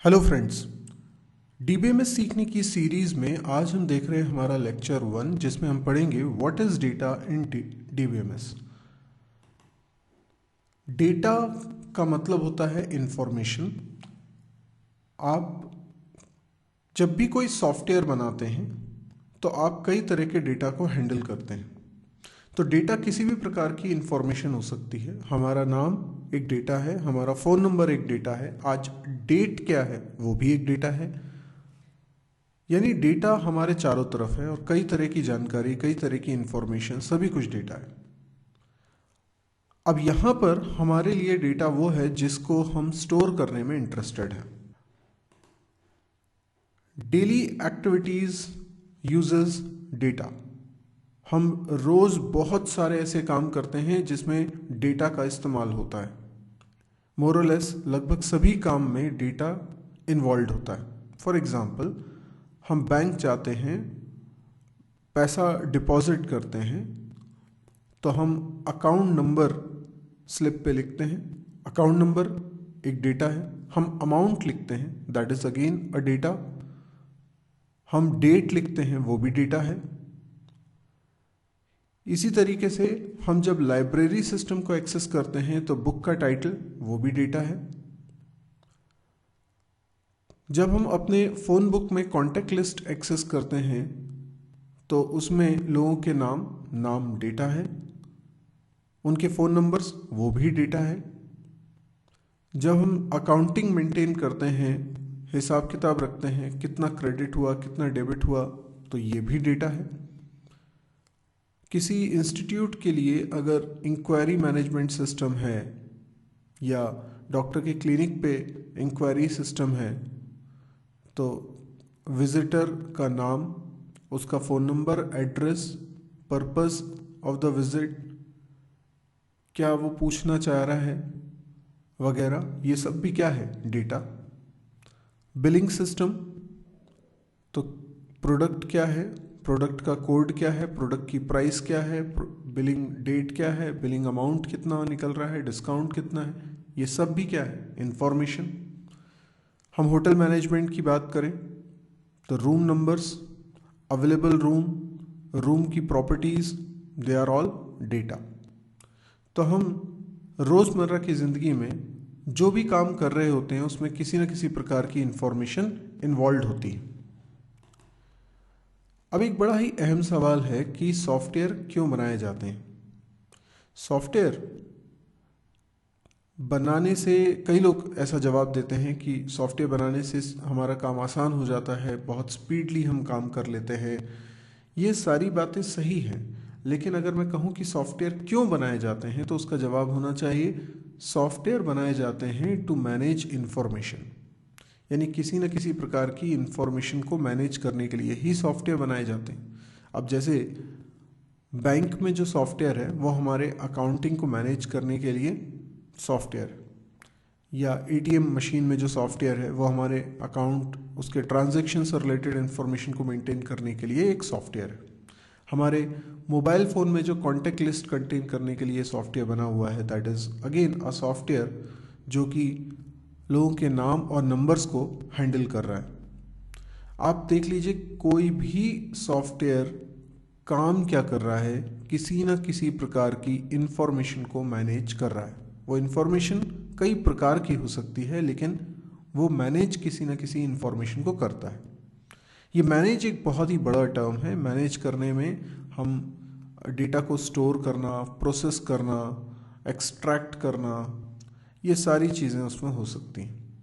Hello friends. DBMS सीखने की series में आज हम देख रहे हैं हमारा लेक्चर 1 जिसमें हम पढ़ेंगे what is data in DBMS. Data का मतलब होता है इंफॉर्मेशन। आप जब भी कोई सॉफ्टवेयर बनाते हैं तो आप कई तरह के डेटा को हैंडल करते हैं। तो डेटा किसी भी प्रकार की इंफॉर्मेशन हो सकती है। हमारा नाम एक डेटा है, हमारा फ़ोन नंबर एक डेटा है, आज डेट क्या है वो भी एक डेटा है। यानी डेटा हमारे चारों तरफ है और कई तरह की जानकारी, कई तरह की इंफॉर्मेशन, सभी कुछ डेटा है। अब यहाँ पर हमारे लिए डेटा वो है जिसको हम स्टोर करने में इंटरेस्टेड हैं। Daily activities uses data. हम रोज़ बहुत सारे ऐसे काम करते हैं जिसमें डेटा का इस्तेमाल होता है। मोरलेस लगभग सभी काम में डेटा इन्वॉल्व होता है। फॉर एग्ज़ाम्पल, हम बैंक जाते हैं, पैसा डिपॉजिट करते हैं तो हम अकाउंट नंबर स्लिप पे लिखते हैं। अकाउंट नंबर एक डेटा है। हम अमाउंट लिखते हैं, that is again a data. हम डेट लिखते हैं, वो भी डेटा है। इसी तरीके से हम जब लाइब्रेरी सिस्टम को एक्सेस करते हैं तो बुक का टाइटल वो भी डेटा है। जब हम अपने फ़ोन बुक में कॉन्टैक्ट लिस्ट एक्सेस करते हैं तो उसमें लोगों के नाम डेटा है, उनके फ़ोन नंबर्स वो भी डेटा है। जब हम अकाउंटिंग मेंटेन करते हैं, हिसाब किताब रखते हैं, कितना क्रेडिट हुआ, कितना डेबिट हुआ, तो ये भी डेटा है। किसी इंस्टीट्यूट के लिए अगर इंक्वायरी मैनेजमेंट सिस्टम है या डॉक्टर के क्लिनिक पे इंक्वायरी सिस्टम है तो विजिटर का नाम, उसका phone number, address, purpose of the visit, क्या वो पूछना चाह रहा है वगैरह, ये सब भी क्या है, डेटा। बिलिंग सिस्टम, तो प्रोडक्ट क्या है, प्रोडक्ट का कोड क्या है, प्रोडक्ट की प्राइस क्या है, बिलिंग डेट क्या है, बिलिंग अमाउंट कितना निकल रहा है, डिस्काउंट कितना है, ये सब भी क्या है, इंफॉर्मेशन। हम होटल मैनेजमेंट की बात करें तो room numbers, available room, room की properties, they are all data. तो हम रोज़मर्रा की ज़िंदगी में जो भी काम कर रहे होते हैं उसमें किसी न किसी प्रकार की इंफॉर्मेशन इन्वॉल्व होती है। अब एक बड़ा ही अहम सवाल है कि सॉफ्टवेयर क्यों बनाए जाते हैं। सॉफ्टवेयर बनाने से कई लोग ऐसा जवाब देते हैं कि सॉफ्टवेयर बनाने से हमारा काम आसान हो जाता है, बहुत स्पीडली हम काम कर लेते हैं। ये सारी बातें सही हैं, लेकिन अगर मैं कहूँ कि सॉफ्टवेयर क्यों बनाए जाते हैं तो उसका जवाब होना चाहिए सॉफ्टवेयर बनाए जाते हैं टू मैनेज इंफॉर्मेशन। यानी किसी न किसी प्रकार की इंफॉर्मेशन को मैनेज करने के लिए ही सॉफ्टवेयर बनाए जाते हैं। अब जैसे बैंक में जो सॉफ्टवेयर है वो हमारे अकाउंटिंग को मैनेज करने के लिए सॉफ्टवेयर, या एटीएम मशीन में जो सॉफ्टवेयर है वो हमारे अकाउंट, उसके ट्रांजैक्शन से रिलेटेड इन्फॉर्मेशन को मेंटेन करने के लिए एक सॉफ्टवेयर है। हमारे मोबाइल फ़ोन में जो कॉन्टैक्ट लिस्ट कंटेन करने के लिए सॉफ्टवेयर बना हुआ है, that is again a software जो कि लोगों के नाम और नंबर्स को हैंडल कर रहा है। आप देख लीजिए, कोई भी सॉफ्टवेयर काम क्या कर रहा है, किसी न किसी प्रकार की इंफॉर्मेशन को मैनेज कर रहा है। वो इंफॉर्मेशन कई प्रकार की हो सकती है, लेकिन वो मैनेज किसी न किसी इंफॉर्मेशन को करता है। ये मैनेज एक बहुत ही बड़ा टर्म है। मैनेज करने में हम डेटा को स्टोर करना, प्रोसेस करना, एक्सट्रैक्ट करना, ये सारी चीज़ें उसमें हो सकती हैं।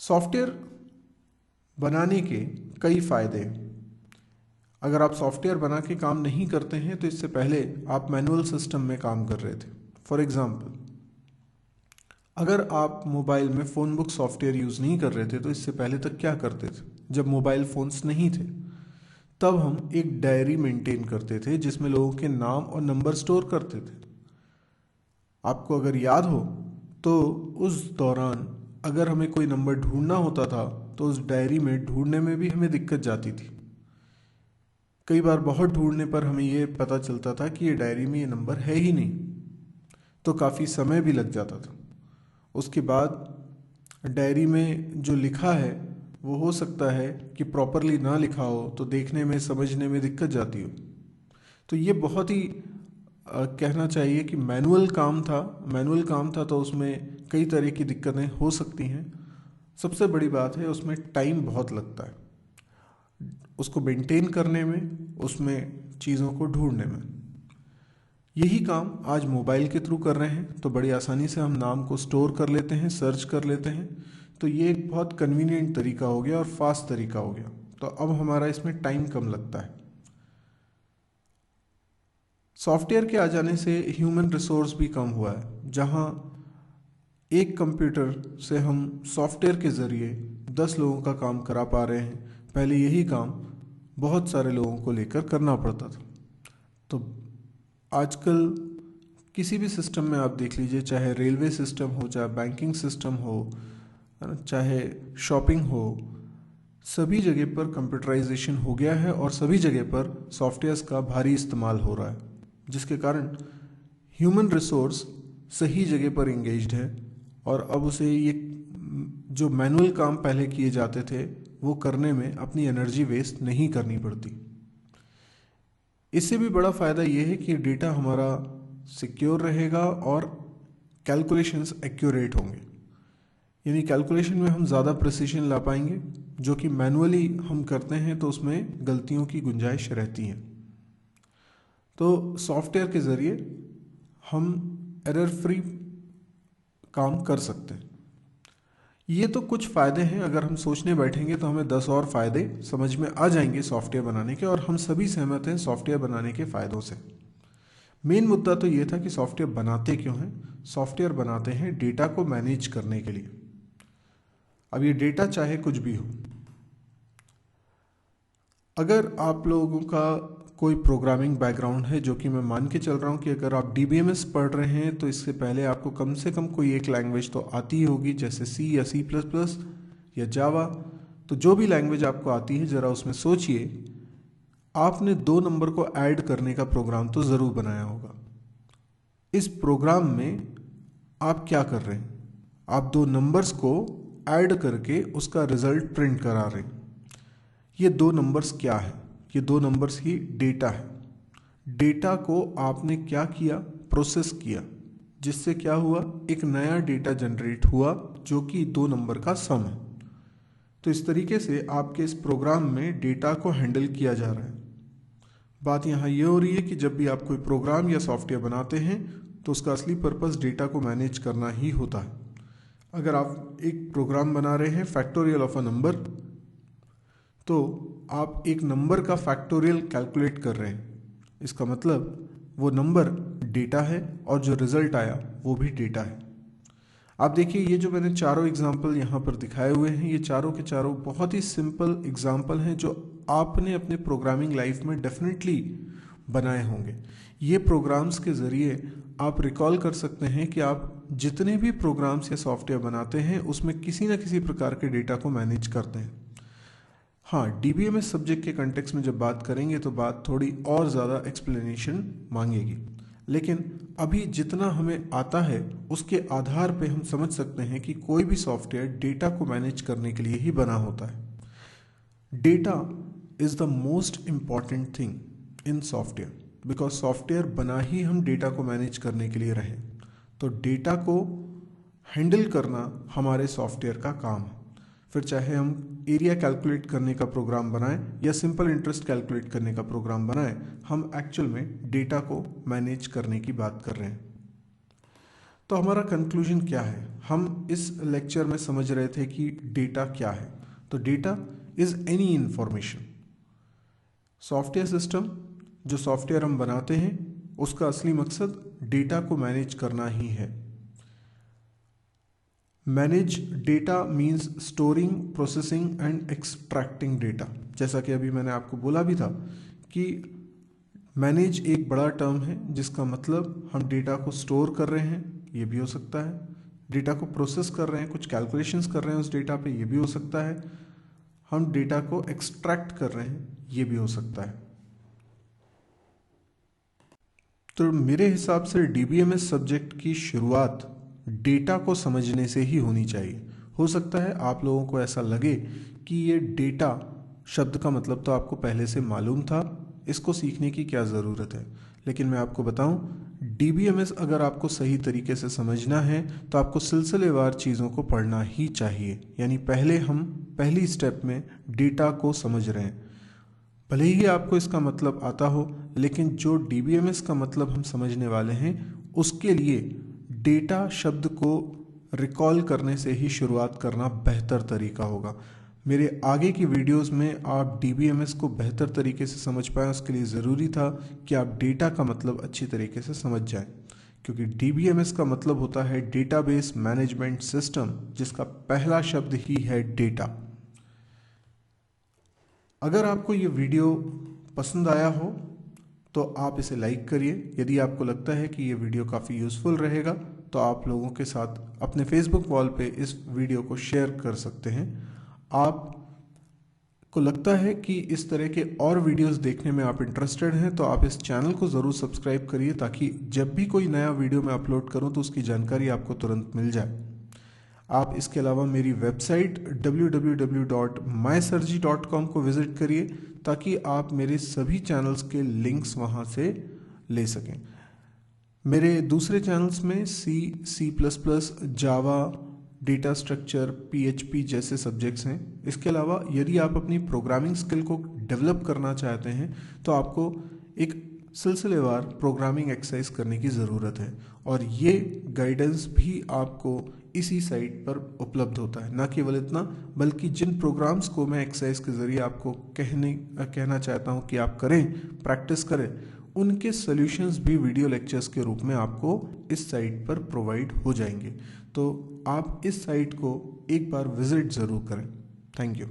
सॉफ्टवेयर बनाने के कई फ़ायदे हैं। अगर आप सॉफ्टवेयर बना के काम नहीं करते हैं तो इससे पहले आप मैनुअल सिस्टम में काम कर रहे थे। फॉर एग्ज़ाम्पल, अगर आप मोबाइल में फ़ोन बुक सॉफ्टवेयर यूज़ नहीं कर रहे थे तो इससे पहले तक क्या करते थे? जब मोबाइल फ़ोन्स नहीं थे तब हम एक डायरी मेंटेन करते थे जिसमें लोगों के नाम और नंबर स्टोर करते थे। आपको अगर याद हो तो उस दौरान अगर हमें कोई नंबर ढूंढना होता था तो उस डायरी में ढूंढने में भी हमें दिक्कत जाती थी। कई बार बहुत ढूंढने पर हमें ये पता चलता था कि ये डायरी में ये नंबर है ही नहीं, तो काफ़ी समय भी लग जाता था। उसके बाद डायरी में जो लिखा है वो हो सकता है कि प्रॉपरली ना लिखा हो, तो देखने में समझने में दिक्कत जाती हो। तो ये बहुत ही कहना चाहिए कि मैनुअल काम था, तो उसमें कई तरह की दिक्कतें हो सकती हैं। सबसे बड़ी बात है उसमें टाइम बहुत लगता है, उसको मेंटेन करने में, उसमें चीज़ों को ढूंढने में। यही काम आज मोबाइल के थ्रू कर रहे हैं, तो बड़ी आसानी से हम नाम को स्टोर कर लेते हैं, सर्च कर लेते हैं। तो ये एक बहुत कन्वीनियंट तरीका हो गया और फास्ट तरीका हो गया। तो अब हमारा इसमें टाइम कम लगता है। सॉफ्टवेयर के आ जाने से ह्यूमन रिसोर्स भी कम हुआ है। जहाँ एक कंप्यूटर से हम सॉफ्टवेयर के ज़रिए 10 लोगों का काम करा पा रहे हैं, पहले यही काम बहुत सारे लोगों को लेकर करना पड़ता था। तो आजकल किसी भी सिस्टम में आप देख लीजिए, चाहे रेलवे सिस्टम हो, चाहे बैंकिंग सिस्टम हो, चाहे शॉपिंग हो, सभी जगह पर कंप्यूटराइजेशन हो गया है और सभी जगह पर सॉफ्टवेयर्स का भारी इस्तेमाल हो रहा है, जिसके कारण ह्यूमन रिसोर्स सही जगह पर इंगेज्ड है और अब उसे ये जो मैनुअल काम पहले किए जाते थे वो करने में अपनी एनर्जी वेस्ट नहीं करनी पड़ती। इससे भी बड़ा फ़ायदा ये है कि डेटा हमारा सिक्योर रहेगा और कैलकुलेशंस एक्यूरेट होंगे, यानी कैलकुलेशन में हम ज़्यादा प्रिसिशन ला पाएंगे। जो कि मैनुअली हम करते हैं तो उसमें गलतियों की गुंजाइश रहती है। तो सॉफ्टवेयर के ज़रिए हम एरर फ्री काम कर सकते हैं। ये तो कुछ फ़ायदे हैं, अगर हम सोचने बैठेंगे तो हमें 10 और फ़ायदे समझ में आ जाएंगे सॉफ्टवेयर बनाने के, और हम सभी सहमत हैं सॉफ्टवेयर बनाने के फ़ायदों से। मेन मुद्दा तो ये था कि सॉफ्टवेयर बनाते क्यों हैं। सॉफ्टवेयर बनाते हैं डेटा को मैनेज करने के लिए। अब ये डेटा चाहे कुछ भी हो, अगर आप लोगों का कोई प्रोग्रामिंग बैकग्राउंड है, जो कि मैं मान के चल रहा हूँ कि अगर आप DBMS पढ़ रहे हैं तो इससे पहले आपको कम से कम कोई एक लैंग्वेज तो आती ही होगी, जैसे C या C++ या जावा। तो जो भी लैंग्वेज आपको आती है, ज़रा उसमें सोचिए, आपने 2 नंबर को ऐड करने का प्रोग्राम तो ज़रूर बनाया होगा। इस प्रोग्राम में आप क्या कर रहे हैं? आप 2 नंबर्स को ऐड करके उसका रिजल्ट प्रिंट करा रहे हैं। ये 2 नंबर्स क्या है? ये 2 नंबर्स ही डेटा है। डेटा को आपने क्या किया? प्रोसेस किया, जिससे क्या हुआ? एक नया डेटा जनरेट हुआ जो कि 2 नंबर का सम है। तो इस तरीके से आपके इस प्रोग्राम में डेटा को हैंडल किया जा रहा है। बात यहाँ ये हो रही है कि जब भी आप कोई प्रोग्राम या सॉफ्टवेयर बनाते हैं तो उसका असली पर्पस डेटा को मैनेज करना ही होता है। अगर आप एक प्रोग्राम बना रहे हैं फैक्टोरियल ऑफ अ नंबर, तो आप एक नंबर का फैक्टोरियल कैलकुलेट कर रहे हैं। इसका मतलब वो नंबर डेटा है और जो रिजल्ट आया वो भी डेटा है। आप देखिए, ये जो मैंने चारों एग्जाम्पल यहाँ पर दिखाए हुए हैं, ये चारों के चारों बहुत ही सिंपल एग्जाम्पल हैं जो आपने अपने प्रोग्रामिंग लाइफ में डेफिनेटली बनाए होंगे। ये प्रोग्राम्स के ज़रिए आप रिकॉल कर सकते हैं कि आप जितने भी प्रोग्राम्स या सॉफ्टवेयर बनाते हैं उसमें किसी न किसी प्रकार के डेटा को मैनेज करते हैं। हाँ, DBMS सब्जेक्ट के कंटेक्स्ट में जब बात करेंगे तो बात थोड़ी और ज़्यादा एक्सप्लेनेशन मांगेगी, लेकिन अभी जितना हमें आता है उसके आधार पे हम समझ सकते हैं कि कोई भी सॉफ्टवेयर डेटा को मैनेज करने के लिए ही बना होता है। Data is the most important thing in software, because software बना ही हम डेटा को मैनेज करने के लिए रहें। तो डेटा को हैंडल करना हमारे सॉफ्टवेयर का काम है। फिर चाहे हम एरिया कैलकुलेट करने का प्रोग्राम बनाएं या सिंपल इंटरेस्ट कैलकुलेट करने का प्रोग्राम बनाएं, हम एक्चुअल में डेटा को मैनेज करने की बात कर रहे हैं। तो हमारा कंक्लूजन क्या है? हम इस लेक्चर में समझ रहे थे कि डेटा क्या है। तो data is any information. Software system, जो सॉफ्टवेयर हम बनाते हैं, उसका असली मकसद डेटा को मैनेज करना ही है। Manage data means storing, processing and extracting data. जैसा कि अभी मैंने आपको बोला भी था कि मैनेज एक बड़ा टर्म है जिसका मतलब हम डेटा को स्टोर कर रहे हैं, ये भी हो सकता है। डेटा को प्रोसेस कर रहे हैं, कुछ कैलकुलेशंस कर रहे हैं उस डेटा पे, ये भी हो सकता है। हम डेटा को एक्सट्रैक्ट कर रहे हैं, ये भी हो सकता है। तो मेरे हिसाब से DBMS सब्जेक्ट की शुरुआत डेटा को समझने से ही होनी चाहिए। हो सकता है आप लोगों को ऐसा लगे कि ये डेटा शब्द का मतलब तो आपको पहले से मालूम था, इसको सीखने की क्या ज़रूरत है। लेकिन मैं आपको बताऊं, DBMS अगर आपको सही तरीके से समझना है तो आपको सिलसिलेवार चीज़ों को पढ़ना ही चाहिए। यानी पहले हम पहली स्टेप में डेटा को समझ रहे हैं। भले ही आपको इसका मतलब आता हो, लेकिन जो DBMS का मतलब हम समझने वाले हैं उसके लिए डेटा शब्द को रिकॉल करने से ही शुरुआत करना बेहतर तरीका होगा। मेरे आगे की वीडियोस में आप DBMS को बेहतर तरीके से समझ पाएँ, उसके लिए ज़रूरी था कि आप डेटा का मतलब अच्छी तरीके से समझ जाएं, क्योंकि DBMS का मतलब होता है डेटाबेस मैनेजमेंट सिस्टम, जिसका पहला शब्द ही है डेटा। अगर आपको ये वीडियो पसंद आया हो तो आप इसे लाइक करिए। यदि आपको लगता है कि ये वीडियो काफ़ी यूज़फुल रहेगा तो आप लोगों के साथ अपने फेसबुक वॉल पे इस वीडियो को शेयर कर सकते हैं। आपको लगता है कि इस तरह के और वीडियोस देखने में आप इंटरेस्टेड हैं तो आप इस चैनल को ज़रूर सब्सक्राइब करिए, ताकि जब भी कोई नया वीडियो मैं अपलोड करूं तो उसकी जानकारी आपको तुरंत मिल जाए। आप इसके अलावा मेरी वेबसाइट www.mysarji.com को विज़िट करिए, ताकि आप मेरे सभी चैनल्स के लिंक्स वहाँ से ले सकें। मेरे दूसरे चैनल्स में C++, जावा, डेटा स्ट्रक्चर, PHP जैसे सब्जेक्ट्स हैं। इसके अलावा यदि आप अपनी प्रोग्रामिंग स्किल को डेवलप करना चाहते हैं तो आपको एक सिलसिलेवार प्रोग्रामिंग एक्सरसाइज करने की ज़रूरत है, और ये गाइडेंस भी आपको इसी साइट पर उपलब्ध होता है। ना केवल इतना, बल्कि जिन प्रोग्राम्स को मैं एक्सरसाइज के ज़रिए आपको कहना चाहता हूँ कि आप करें, प्रैक्टिस करें, उनके सॉल्यूशंस भी वीडियो लेक्चर्स के रूप में आपको इस साइट पर प्रोवाइड हो जाएंगे। तो आप इस साइट को एक बार विज़िट ज़रूर करें। Thank you.